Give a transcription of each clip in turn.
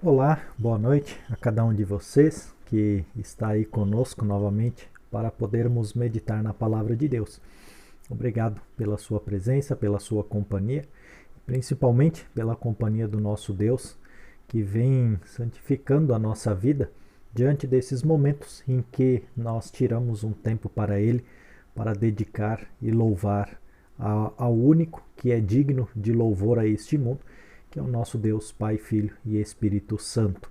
Olá, boa noite a cada um de vocês que está aí conosco novamente para podermos meditar na palavra de Deus. Obrigado pela sua presença, pela sua companhia, principalmente pela companhia do nosso Deus que vem santificando a nossa vida diante desses momentos em que nós tiramos um tempo para Ele, para dedicar e louvar ao único que é digno de louvor a este mundo, que é o nosso Deus, Pai, Filho e Espírito Santo.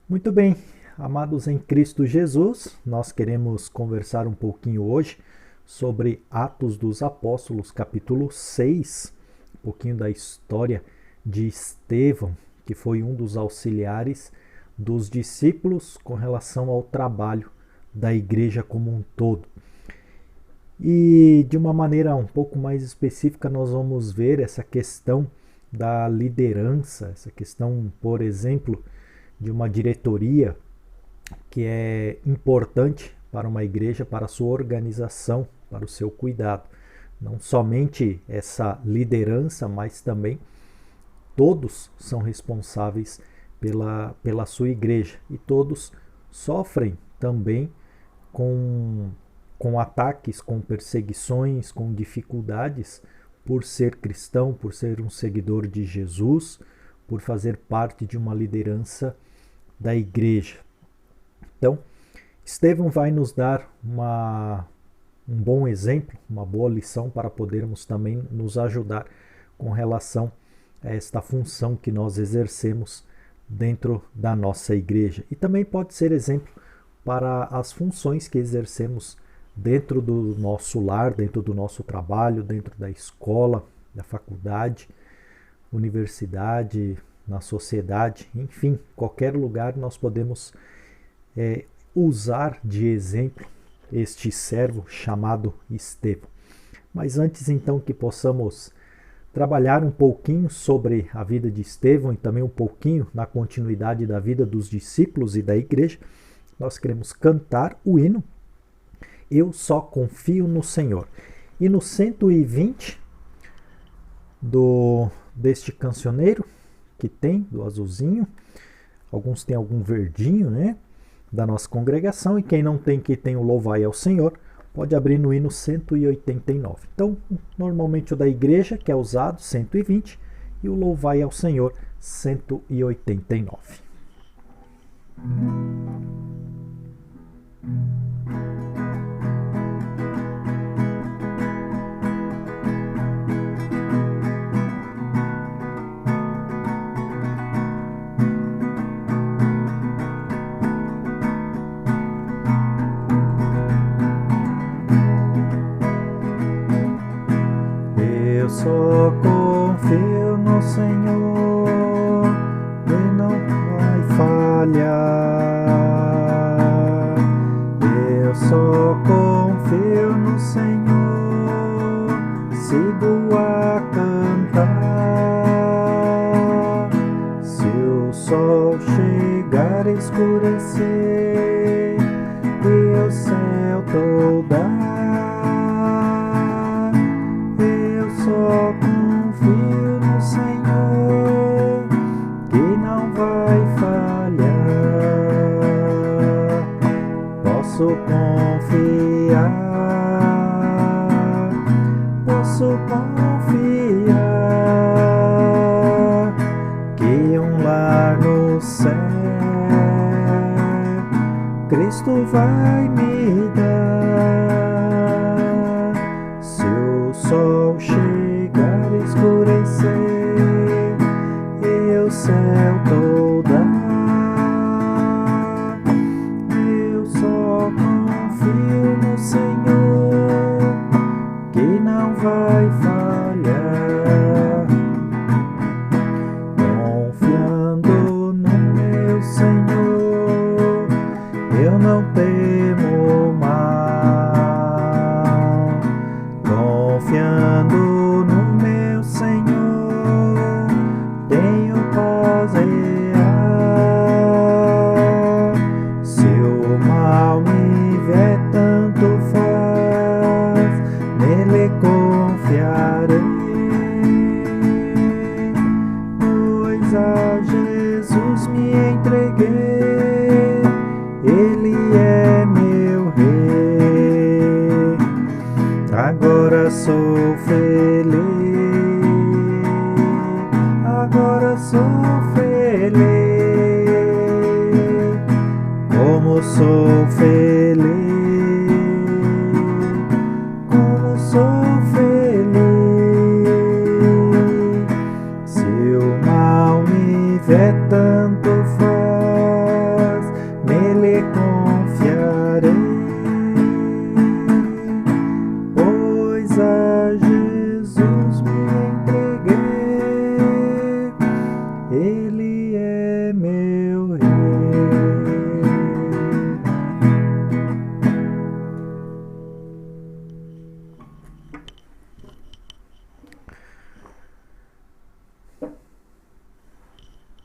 Muito bem, amados em Cristo Jesus, nós queremos conversar um pouquinho hoje sobre Atos dos Apóstolos, capítulo 6, um pouquinho da história de Estevão, que foi um dos auxiliares dos discípulos com relação ao trabalho da igreja como um todo. E de uma maneira um pouco mais específica, nós vamos ver essa questão da liderança, essa questão, por exemplo, de uma diretoria que é importante para uma igreja, para a sua organização, para o seu cuidado. Não somente essa liderança, mas também todos são responsáveis pela sua igreja e todos sofrem também com ataques, com perseguições, com dificuldades por ser cristão, por ser um seguidor de Jesus, por fazer parte de uma liderança da igreja. Então, Estevão vai nos dar um bom exemplo, uma boa lição para podermos também nos ajudar com relação a esta função que nós exercemos dentro da nossa igreja. E também pode ser exemplo para as funções que exercemos dentro do nosso lar, dentro do nosso trabalho, dentro da escola, da faculdade, universidade, na sociedade, enfim, qualquer lugar nós podemos usar de exemplo este servo chamado Estevão. Mas antes então que possamos trabalhar um pouquinho sobre a vida de Estevão e também um pouquinho na continuidade da vida dos discípulos e da igreja, nós queremos cantar o hino Eu Só Confio no Senhor. E no 120 deste cancioneiro que tem, do azulzinho, alguns têm algum verdinho, né? Da nossa congregação, e quem não tem, que tem o Louvai ao Senhor, pode abrir no hino 189. Então, normalmente o da igreja, que é usado, 120, e o Louvai ao Senhor, 189. Eu só confio no Senhor e não vai falhar. Eu só confio no Senhor, sigo a cantar. Se o sol chegar a escurecer e o céu toda só confio no Senhor, que não vai falhar. Posso confiar que um lar no céu Cristo vai me dar. Se o sol chegar a escurecer e o céu toda, eu só confio no Senhor, que não vai falhar. Confiando no meu Senhor, eu não temo mal. Confiando no meu Senhor, tenho paz real. Se o mal me vier, tanto faz, nele confiarei, pois a Jesus Jesus me entreguei, Ele é meu Rei. Agora sou feliz, agora sou feliz, como sou feliz, como sou feliz. Se o mal me vê, tanto faz, nele confiarei, pois a Jesus me entreguei, Ele é meu Rei.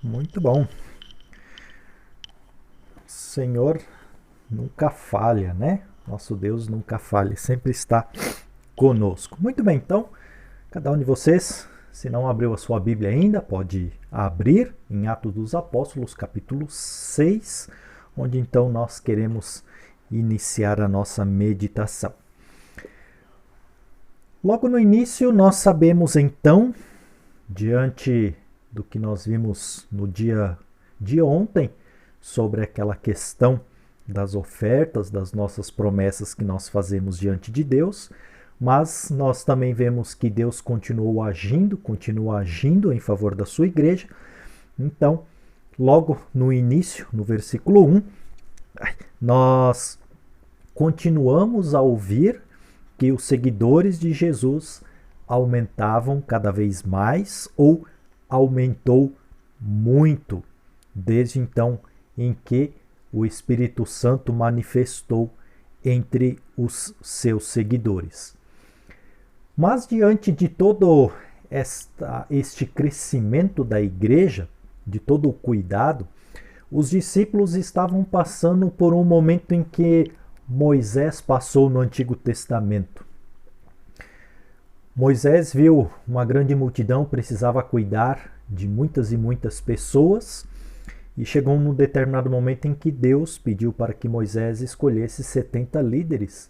Muito bom. Senhor nunca falha, né? Nosso Deus nunca falha, sempre está conosco. Muito bem, então, cada um de vocês, se não abriu a sua Bíblia ainda, pode abrir em Atos dos Apóstolos, capítulo 6, onde então nós queremos iniciar a nossa meditação. Logo no início, nós sabemos então, diante do que nós vimos no dia de ontem, sobre aquela questão das ofertas, das nossas promessas que nós fazemos diante de Deus, mas nós também vemos que Deus continua agindo em favor da sua igreja. Então, logo no início, no versículo 1, nós continuamos a ouvir que os seguidores de Jesus aumentavam cada vez mais, ou aumentou muito, desde então em que o Espírito Santo manifestou entre os seus seguidores. Mas diante de todo este crescimento da igreja, de todo o cuidado, os discípulos estavam passando por um momento em que Moisés passou no Antigo Testamento. Moisés viu uma grande multidão, precisava cuidar de muitas e muitas pessoas, e chegou num determinado momento em que Deus pediu para que Moisés escolhesse 70 líderes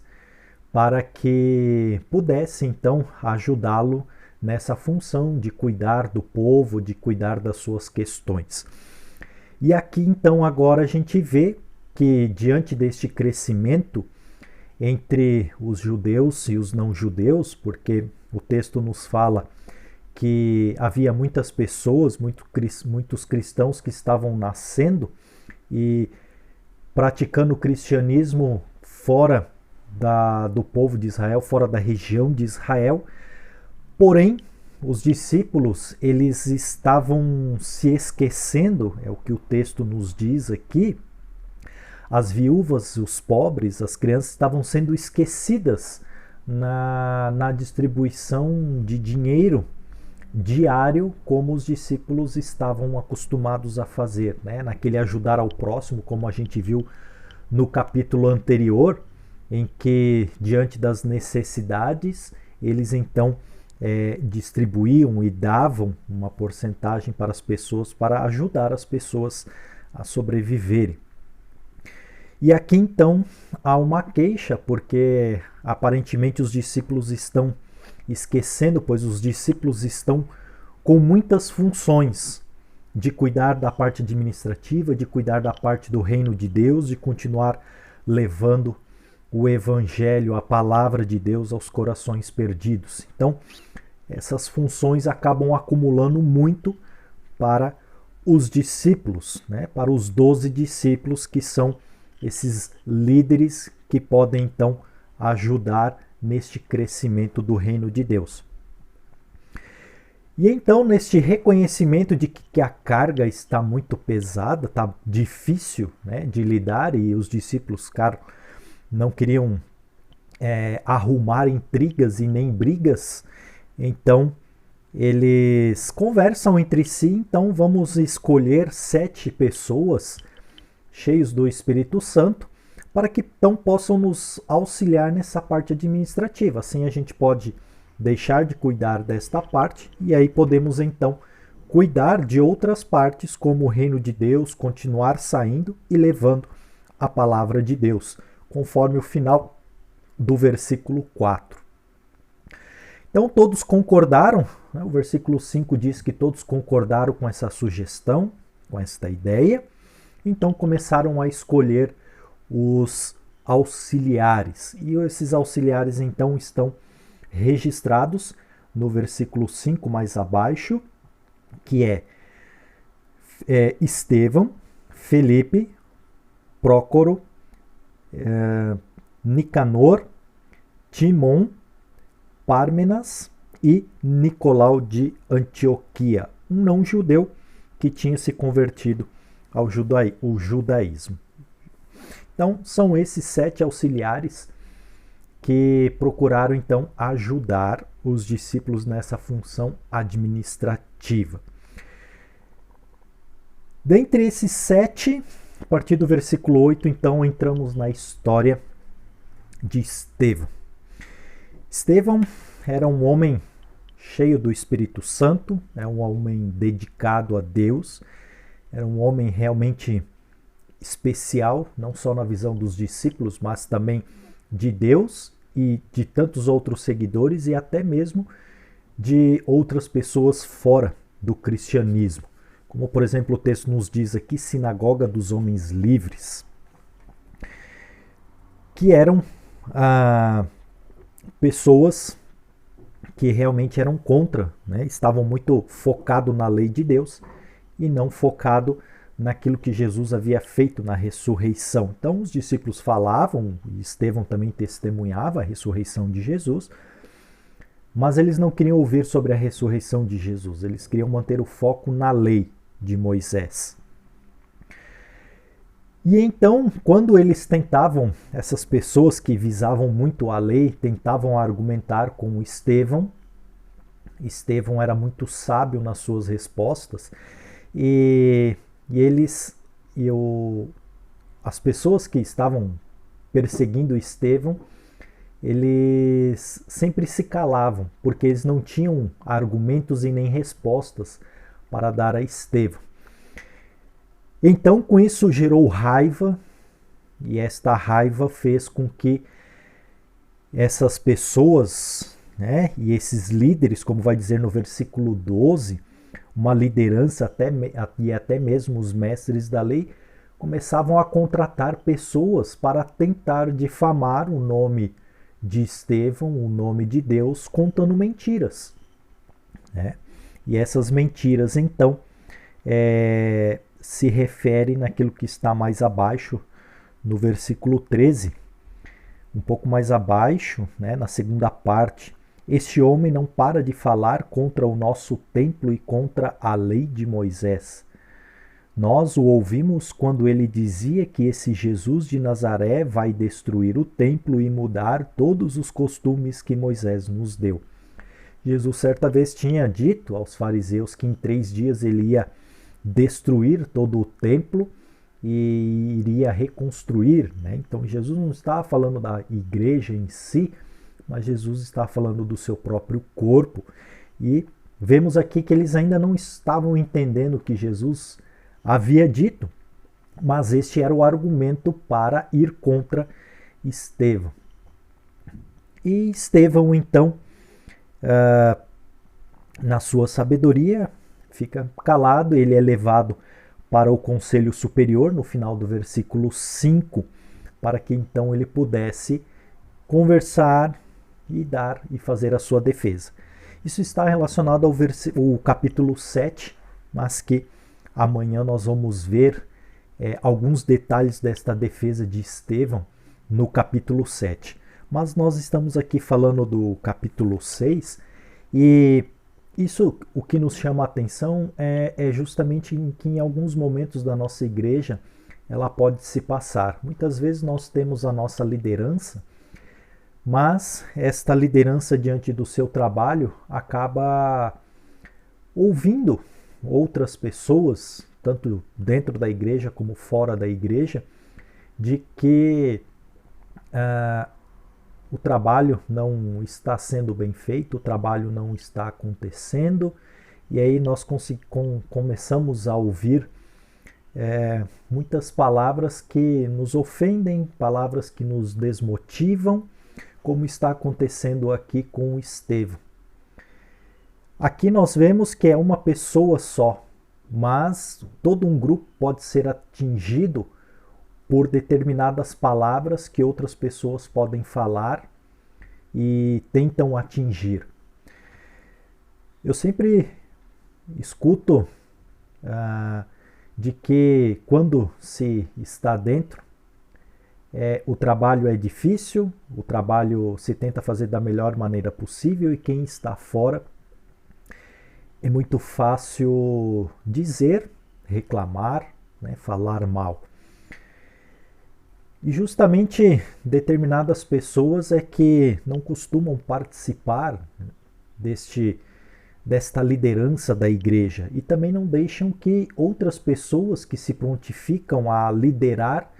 para que pudesse então ajudá-lo nessa função de cuidar do povo, de cuidar das suas questões. E aqui então agora a gente vê que diante deste crescimento entre os judeus e os não judeus, porque o texto nos fala que havia muitas pessoas, muitos cristãos que estavam nascendo e praticando o cristianismo fora do povo de Israel, fora da região de Israel. Porém, os discípulos, eles estavam se esquecendo, é o que o texto nos diz aqui. As viúvas, os pobres, as crianças estavam sendo esquecidas na distribuição de dinheiro diário, como os discípulos estavam acostumados a fazer, né? Naquele ajudar ao próximo, como a gente viu no capítulo anterior, em que diante das necessidades eles então distribuíam e davam uma porcentagem para as pessoas, para ajudar as pessoas a sobreviverem. E aqui então há uma queixa, porque aparentemente os discípulos estão esquecendo, pois os discípulos estão com muitas funções de cuidar da parte administrativa, de cuidar da parte do reino de Deus, de continuar levando o evangelho, a palavra de Deus aos corações perdidos. Então, essas funções acabam acumulando muito para os discípulos, né? Para os 12 discípulos, que são esses líderes que podem então ajudar neste crescimento do reino de Deus. E então, neste reconhecimento de que a carga está muito pesada, está difícil, né, de lidar, e os discípulos, claro, não queriam arrumar intrigas e nem brigas, então eles conversam entre si. Então vamos escolher 7 pessoas cheios do Espírito Santo, para que então possam nos auxiliar nessa parte administrativa. Assim a gente pode deixar de cuidar desta parte, e aí podemos então cuidar de outras partes, como o reino de Deus, continuar saindo e levando a palavra de Deus, conforme o final do versículo 4. Então todos concordaram, né? O versículo 5 diz que todos concordaram com essa sugestão, com esta ideia, então começaram a escolher os auxiliares. E esses auxiliares então estão registrados no versículo 5 mais abaixo, que é Estevão, Felipe, Prócoro, Nicanor, Timon, Pármenas e Nicolau de Antioquia, um não-judeu que tinha se convertido ao judaísmo. Então, são esses 7 auxiliares que procuraram então ajudar os discípulos nessa função administrativa. Dentre esses 7, a partir do versículo 8, então entramos na história de Estevão. Estevão era um homem cheio do Espírito Santo, é um homem dedicado a Deus, era um homem realmente especial, não só na visão dos discípulos, mas também de Deus e de tantos outros seguidores e até mesmo de outras pessoas fora do cristianismo. Como, por exemplo, o texto nos diz aqui, Sinagoga dos Homens Livres, que eram pessoas que realmente eram contra, né? Estavam muito focados na lei de Deus e não focado naquilo que Jesus havia feito na ressurreição. Então os discípulos falavam, e Estevão também testemunhava a ressurreição de Jesus, mas eles não queriam ouvir sobre a ressurreição de Jesus, eles queriam manter o foco na lei de Moisés. E então, quando eles tentavam, essas pessoas que visavam muito a lei, tentavam argumentar com Estevão, Estevão era muito sábio nas suas respostas, as pessoas que estavam perseguindo Estevão, eles sempre se calavam, porque eles não tinham argumentos e nem respostas para dar a Estevão. Então, com isso gerou raiva, e esta raiva fez com que essas pessoas, né, e esses líderes, como vai dizer no versículo 12, uma liderança e até mesmo os mestres da lei, começavam a contratar pessoas para tentar difamar o nome de Estevão, o nome de Deus, contando mentiras, né? E essas mentiras, então, se refere naquilo que está mais abaixo, no versículo 13, um pouco mais abaixo, né, na segunda parte. Este homem não para de falar contra o nosso templo e contra a lei de Moisés. Nós o ouvimos quando ele dizia que esse Jesus de Nazaré vai destruir o templo e mudar todos os costumes que Moisés nos deu. Jesus certa vez tinha dito aos fariseus que em 3 dias ele ia destruir todo o templo e iria reconstruir, né? Então Jesus não estava falando da igreja em si, mas Jesus está falando do seu próprio corpo. E vemos aqui que eles ainda não estavam entendendo o que Jesus havia dito, mas este era o argumento para ir contra Estevão. E Estevão, então, na sua sabedoria, fica calado, ele é levado para o conselho superior, no final do versículo 5, para que então ele pudesse conversar e dar e fazer a sua defesa. Isso está relacionado ao capítulo 7, mas que amanhã nós vamos ver alguns detalhes desta defesa de Estevão no capítulo 7. Mas nós estamos aqui falando do capítulo 6 e isso, o que nos chama a atenção é justamente que em alguns momentos da nossa igreja ela pode se passar. Muitas vezes nós temos a nossa liderança, mas esta liderança diante do seu trabalho acaba ouvindo outras pessoas, tanto dentro da igreja como fora da igreja, de que o trabalho não está sendo bem feito, o trabalho não está acontecendo e aí nós começamos a ouvir muitas palavras que nos ofendem, palavras que nos desmotivam, como está acontecendo aqui com o Estevão. Aqui nós vemos que é uma pessoa só, mas todo um grupo pode ser atingido por determinadas palavras que outras pessoas podem falar e tentam atingir. Eu sempre escuto de que quando se está dentro, o trabalho é difícil, o trabalho se tenta fazer da melhor maneira possível, e quem está fora é muito fácil dizer, reclamar, né, falar mal. E justamente determinadas pessoas é que não costumam participar desta liderança da igreja, e também não deixam que outras pessoas que se prontificam a liderar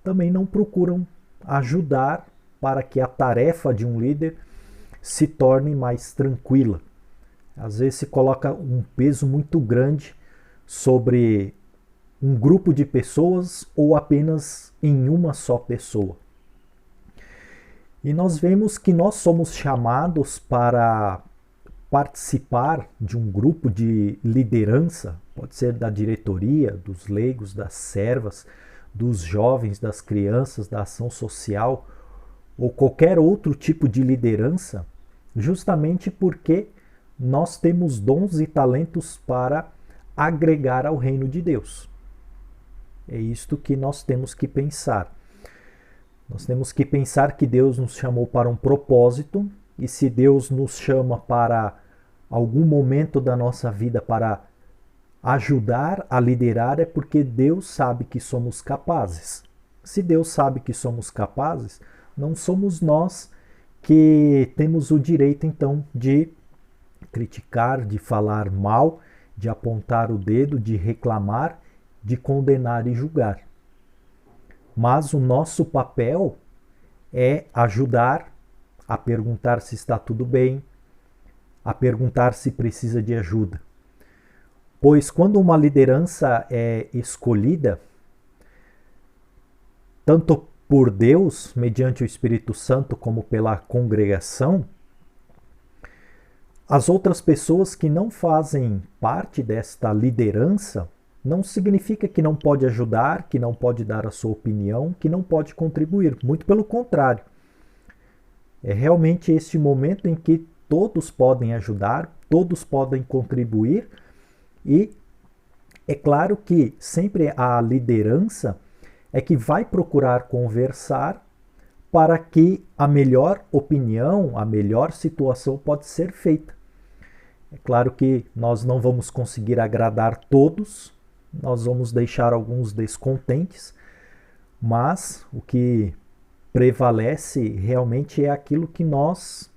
também não procuram ajudar para que a tarefa de um líder se torne mais tranquila. Às vezes se coloca um peso muito grande sobre um grupo de pessoas ou apenas em uma só pessoa. E nós vemos que nós somos chamados para participar de um grupo de liderança, pode ser da diretoria, dos leigos, das servas, dos jovens, das crianças, da ação social ou qualquer outro tipo de liderança, justamente porque nós temos dons e talentos para agregar ao reino de Deus. É isto que nós temos que pensar. Nós temos que pensar que Deus nos chamou para um propósito, e se Deus nos chama para algum momento da nossa vida para ajudar a liderar, é porque Deus sabe que somos capazes. Se Deus sabe que somos capazes, não somos nós que temos o direito então de criticar, de falar mal, de apontar o dedo, de reclamar, de condenar e julgar. Mas o nosso papel é ajudar, a perguntar se está tudo bem, a perguntar se precisa de ajuda. Pois quando uma liderança é escolhida, tanto por Deus, mediante o Espírito Santo, como pela congregação, as outras pessoas que não fazem parte desta liderança, não significa que não pode ajudar, que não pode dar a sua opinião, que não pode contribuir. Muito pelo contrário. É realmente este momento em que todos podem ajudar, todos podem contribuir, e é claro que sempre a liderança é que vai procurar conversar para que a melhor opinião, a melhor situação pode ser feita. É claro que nós não vamos conseguir agradar todos, nós vamos deixar alguns descontentes, mas o que prevalece realmente é aquilo que nós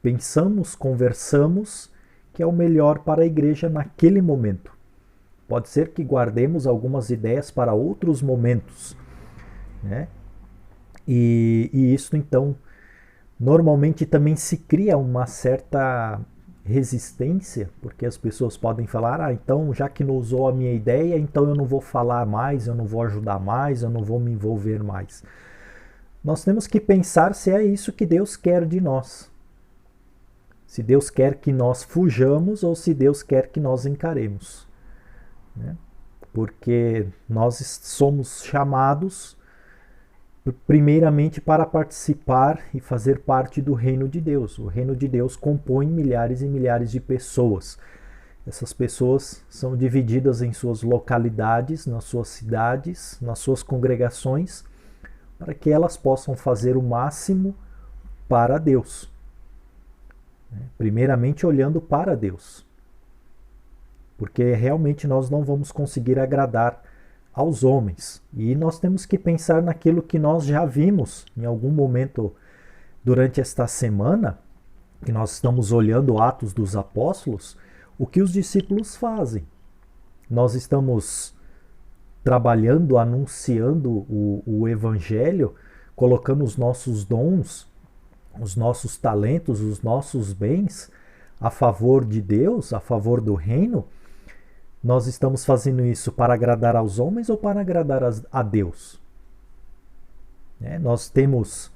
pensamos, conversamos, que é o melhor para a igreja naquele momento. Pode ser que guardemos algumas ideias para outros momentos, né? E isso então, normalmente também se cria uma certa resistência, porque as pessoas podem falar, então já que não usou a minha ideia, então eu não vou falar mais, eu não vou ajudar mais, eu não vou me envolver mais. Nós temos que pensar se é isso que Deus quer de nós. Se Deus quer que nós fujamos ou se Deus quer que nós encaremos, né? Porque nós somos chamados primeiramente para participar e fazer parte do reino de Deus. O reino de Deus compõe milhares e milhares de pessoas. Essas pessoas são divididas em suas localidades, nas suas cidades, nas suas congregações, para que elas possam fazer o máximo para Deus. Primeiramente olhando para Deus. Porque realmente nós não vamos conseguir agradar aos homens. E nós temos que pensar naquilo que nós já vimos em algum momento durante esta semana, que nós estamos olhando Atos dos Apóstolos, o que os discípulos fazem. Nós estamos trabalhando, anunciando o Evangelho, colocando os nossos dons, os nossos talentos, os nossos bens a favor de Deus, a favor do reino, nós estamos fazendo isso para agradar aos homens ou para agradar a Deus? Nós temos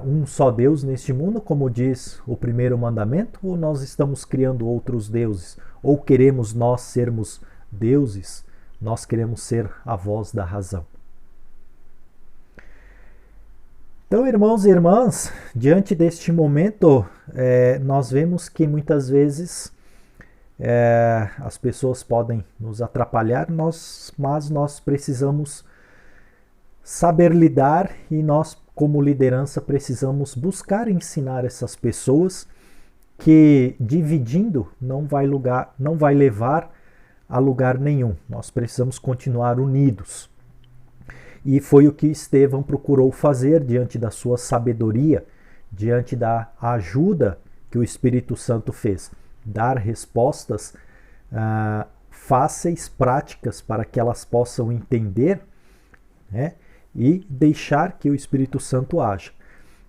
um só Deus neste mundo, como diz o primeiro mandamento, ou nós estamos criando outros deuses? Ou queremos nós sermos deuses? Nós queremos ser a voz da razão. Então, irmãos e irmãs, diante deste momento, nós vemos que muitas vezes as pessoas podem nos atrapalhar, mas nós precisamos saber lidar e nós, como liderança, precisamos buscar ensinar essas pessoas que dividindo não vai levar a lugar nenhum. Nós precisamos continuar unidos. E foi o que Estevão procurou fazer diante da sua sabedoria, diante da ajuda que o Espírito Santo fez. Dar respostas fáceis, práticas, para que elas possam entender, né? E deixar que o Espírito Santo haja.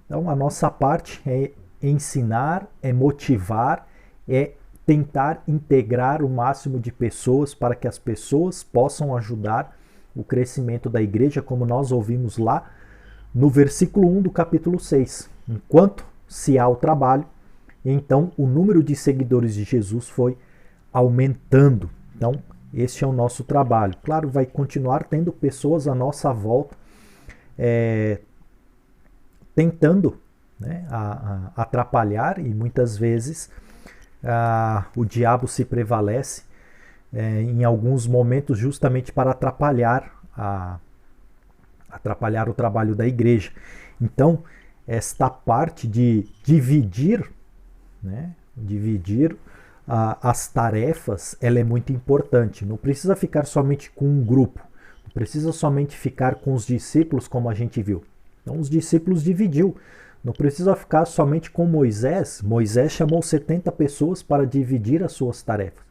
Então, a nossa parte é ensinar, é motivar, é tentar integrar o máximo de pessoas para que as pessoas possam ajudar o crescimento da igreja, como nós ouvimos lá no versículo 1 do capítulo 6. Enquanto se há o trabalho, então o número de seguidores de Jesus foi aumentando. Então, este é o nosso trabalho. Claro, vai continuar tendo pessoas à nossa volta tentando, né, atrapalhar, e muitas vezes o diabo se prevalece em alguns momentos justamente para atrapalhar o trabalho da igreja. Então, esta parte de dividir, né, as tarefas, ela é muito importante. Não precisa ficar somente com um grupo, não precisa somente ficar com os discípulos, como a gente viu. Então, os discípulos dividiu. Não precisa ficar somente com Moisés. Moisés chamou 70 pessoas para dividir as suas tarefas.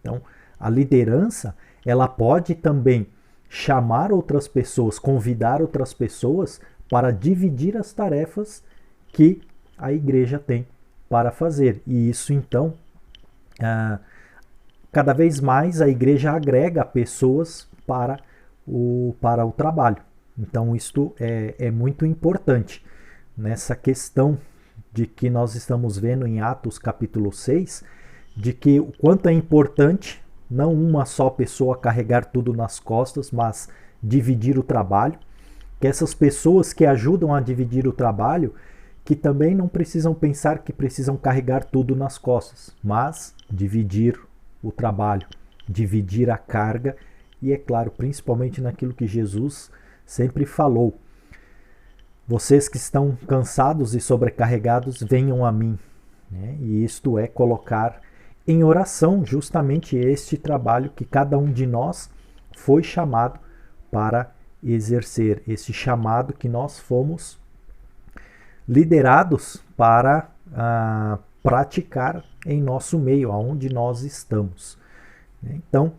Então, a liderança, ela pode também chamar outras pessoas, convidar outras pessoas para dividir as tarefas que a igreja tem para fazer. E isso, então, cada vez mais a igreja agrega pessoas para o trabalho. Então, isto é muito importante nessa questão de que nós estamos vendo em Atos capítulo 6, de que o quanto é importante não uma só pessoa carregar tudo nas costas, mas dividir o trabalho, que essas pessoas que ajudam a dividir o trabalho, que também não precisam pensar que precisam carregar tudo nas costas, mas dividir o trabalho, dividir a carga, e é claro, principalmente naquilo que Jesus sempre falou: vocês que estão cansados e sobrecarregados, venham a mim. E isto é colocar em oração justamente este trabalho que cada um de nós foi chamado para exercer, esse chamado que nós fomos liderados para praticar em nosso meio, aonde nós estamos. Então,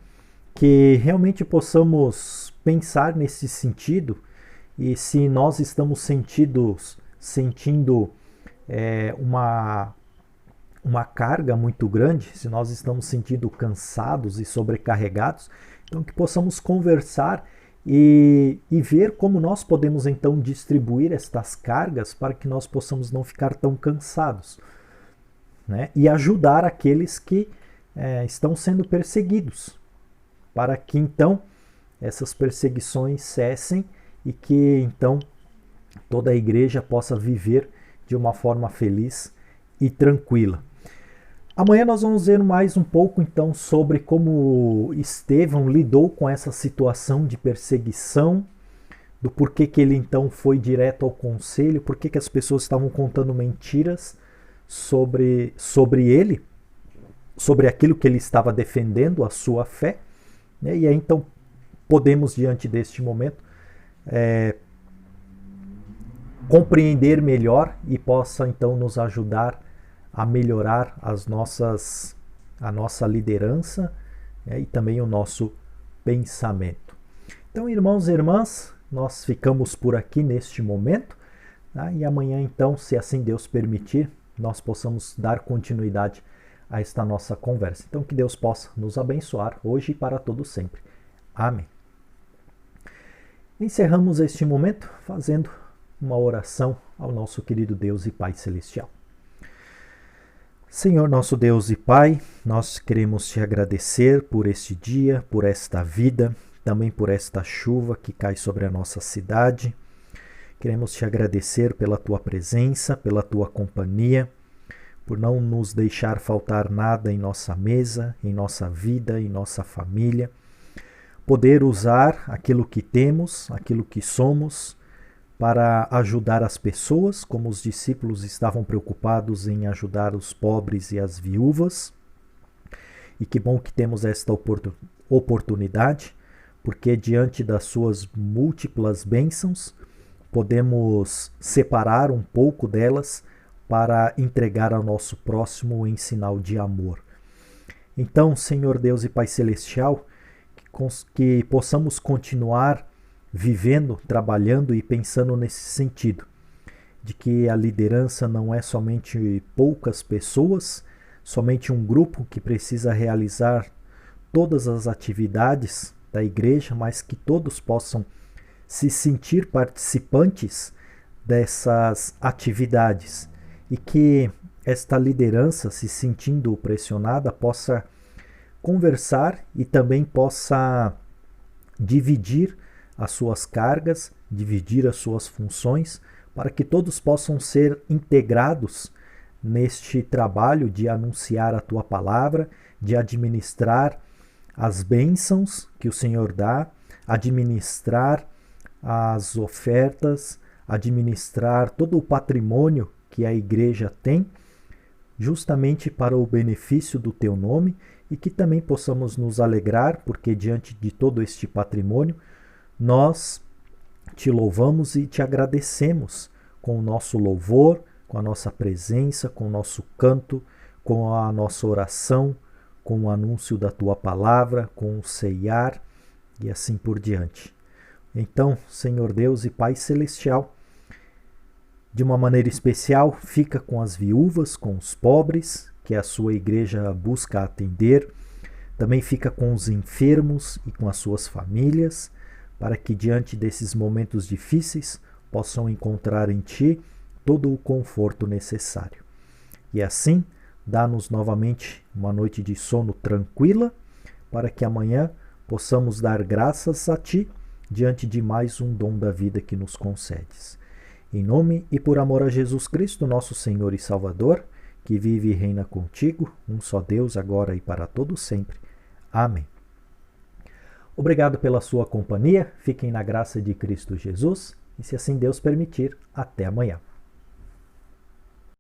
que realmente possamos pensar nesse sentido, e se nós estamos sentindo uma carga muito grande, se nós estamos sentindo cansados e sobrecarregados, então que possamos conversar e ver como nós podemos então distribuir estas cargas para que nós possamos não ficar tão cansados, né? E ajudar aqueles que estão sendo perseguidos, para que então essas perseguições cessem e que então toda a igreja possa viver de uma forma feliz e tranquila. Amanhã nós vamos ver mais um pouco então sobre como Estevão lidou com essa situação de perseguição, do porquê que ele então foi direto ao conselho, porquê que as pessoas estavam contando mentiras sobre ele, sobre aquilo que ele estava defendendo, a sua fé, né? E aí então podemos, diante deste momento, compreender melhor e possa então nos ajudar a melhorar a nossa liderança, e também o nosso pensamento. Então, irmãos e irmãs, nós ficamos por aqui neste momento, tá? E amanhã então, se assim Deus permitir, nós possamos dar continuidade a esta nossa conversa. Então que Deus possa nos abençoar hoje e para todo sempre. Amém. Encerramos este momento fazendo uma oração ao nosso querido Deus e Pai Celestial. Senhor nosso Deus e Pai, nós queremos te agradecer por este dia, por esta vida, também por esta chuva que cai sobre a nossa cidade. Queremos te agradecer pela tua presença, pela tua companhia, por não nos deixar faltar nada em nossa mesa, em nossa vida, em nossa família. Poder usar aquilo que temos, aquilo que somos, para ajudar as pessoas, como os discípulos estavam preocupados em ajudar os pobres e as viúvas. E que bom que temos esta oportunidade, porque diante das suas múltiplas bênçãos, podemos separar um pouco delas para entregar ao nosso próximo em sinal de amor. Então, Senhor Deus e Pai Celestial, que possamos continuar vivendo, trabalhando e pensando nesse sentido, de que a liderança não é somente poucas pessoas, somente um grupo que precisa realizar todas as atividades da igreja, mas que todos possam se sentir participantes dessas atividades e que esta liderança, se sentindo pressionada, possa conversar e também possa dividir as suas cargas, dividir as suas funções, para que todos possam ser integrados neste trabalho de anunciar a tua palavra, de administrar as bênçãos que o Senhor dá, administrar as ofertas, administrar todo o patrimônio que a igreja tem, justamente para o benefício do teu nome, e que também possamos nos alegrar, porque diante de todo este patrimônio, nós te louvamos e te agradecemos com o nosso louvor, com a nossa presença, com o nosso canto, com a nossa oração, com o anúncio da tua palavra, com o ceiar e assim por diante. Então, Senhor Deus e Pai Celestial, de uma maneira especial, fica com as viúvas, com os pobres, que a sua igreja busca atender. Também fica com os enfermos e com as suas famílias, para que diante desses momentos difíceis possam encontrar em Ti todo o conforto necessário. E assim, dá-nos novamente uma noite de sono tranquila, para que amanhã possamos dar graças a Ti diante de mais um dom da vida que nos concedes. Em nome e por amor a Jesus Cristo, nosso Senhor e Salvador, que vive e reina contigo, um só Deus, agora e para todo sempre. Amém. Obrigado pela sua companhia, fiquem na graça de Cristo Jesus, e se assim Deus permitir, até amanhã.